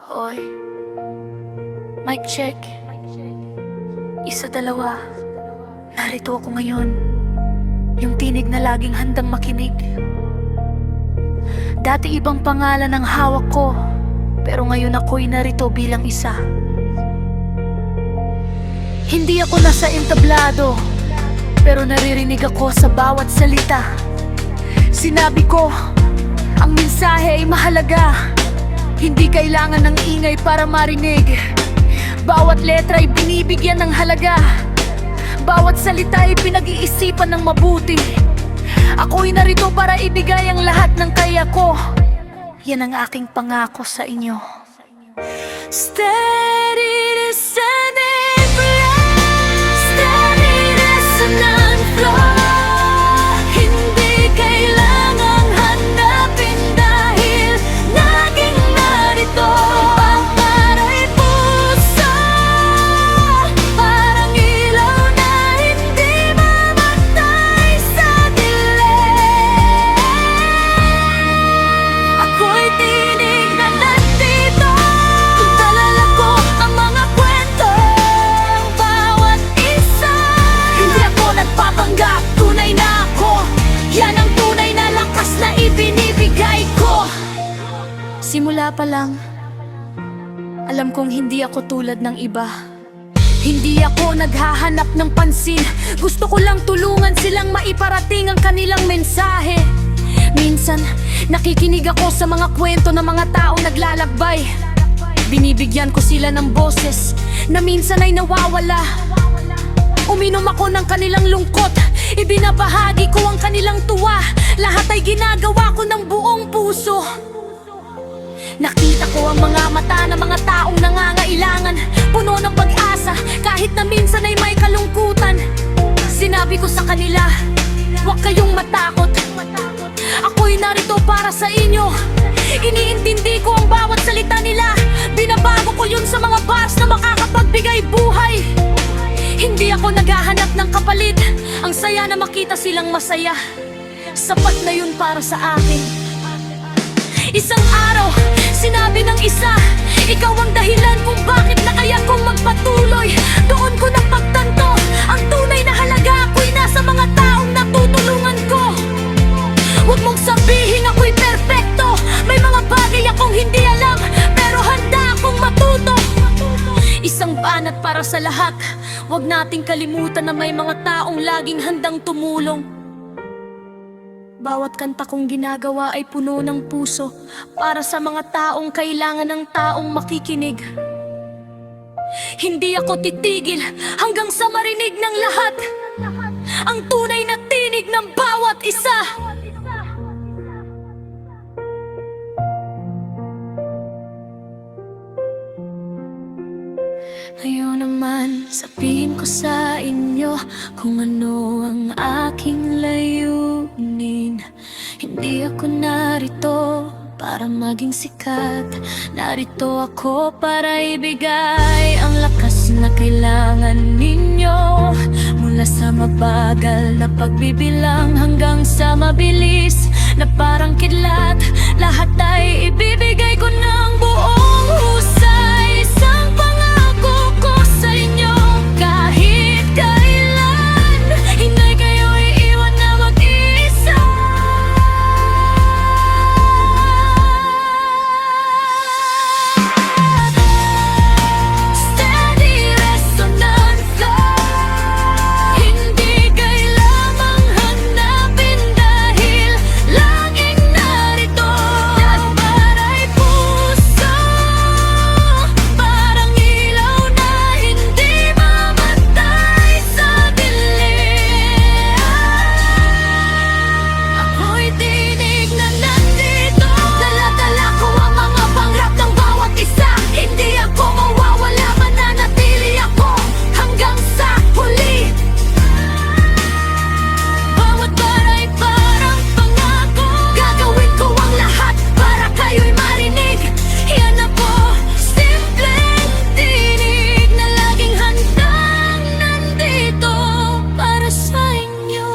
Hoy, mic check. Isa, dalawa. Narito ako ngayon. Yung tinig na laging handang makinig. Dati ibang pangalan ang hawak ko, pero ngayon ako'y narito bilang isa. Hindi ako nasa entablado, pero naririnig ako sa bawat salita. Sinabi ko, ang mensahe ay mahalaga. Hindi kailangan ng ingay para marinig. Bawat letra ay binibigyan ng halaga. Bawat salita ay pinag-iisipan ng mabuti. Ako'y narito para ibigay ang lahat ng kaya ko. Yan ang aking pangako sa inyo. Steady listening flow. Steady listening flow. Hindi kailangang hanapin dahil laging narito. Pangmaray puso, parang ilaw na hindi mamatay sa dilim. Ako'y tinig na nandito. Dalala ko ang mga kwento, bawat isa. Hindi ako nagpapanggap, tunay na ako. Yan ang tunay na lakas na ibinibigay ko. Simula pa lang, alam kong hindi ako tulad ng iba. Hindi ako naghahanap ng pansin. Gusto ko lang tulungan silang maiparating ang kanilang mensahe. Minsan, nakikinig ako sa mga kwento ng mga taong naglalakbay. Binibigyan ko sila ng boses na minsan ay nawawala. Uminom ako ng kanilang lungkot, ibinabahagi ko ang kanilang tuwa. Lahat ay ginagawa ko ng buong puso. Nakita ko ang mga mata ng mga taong nangangailangan, puno ng pag-asa, kahit na minsan ay may kalungkutan. Sinabi ko sa kanila, huwag kayong matakot. Ako'y narito para sa inyo. Iniintindi ko ang bawat salita nila. Binabago ko yun sa mga bars na makakapagbigay buhay. Hindi ako naghahanap ng kapalit. Ang saya na makita silang masaya, sapat na yun para sa akin. Isang araw, sinabi ng isa, ikaw ang dahilan kung bakit na kaya kong magpatuloy. Doon ko napagtanto, ang tunay na halaga ako'y nasa mga taong natutulungan ko. Huwag mong sabihin ako'y perpekto. May mga bagay akong hindi alam, pero handa akong matuto. Isang banat para sa lahat. Huwag nating kalimutan na may mga taong laging handang tumulong. Bawat kanta kong ginagawa ay puno ng puso para sa mga taong kailangan ng taong makikinig. Hindi ako titigil hanggang sa marinig ng lahat ang tunay na tinig ng bawat isa. Ngayon naman, sabihin ko sa inyo kung ano ang aking layunin. Hindi ako narito para maging sikat. Narito ako para ibigay ang lakas na kailangan ninyo. Mula sa mabagal na pagbibilang hanggang sa mabilis na parang kidlat, lahat ay ibibigay ko ng buong husay. Isang pangako ko sa inyo, kahit kailan hindi kayo iiwan na mag-isa. Steady resonant flow. Hindi kailangang hanapin dahil laging narito. Nagparay puso, parang ilaw na hindi mamatay sa dilim. Ako'y tinig na nandito. Dala-dala ko ang mga pangarap ng bawat isa. Hindi ako mawawala, mananatili ako hanggang sa huli. Bawat baray parang pangako. Gagawin ko ang lahat para kayo'y marinig. Yan na po, simpleng tinig na laging handang nandito para sa inyo.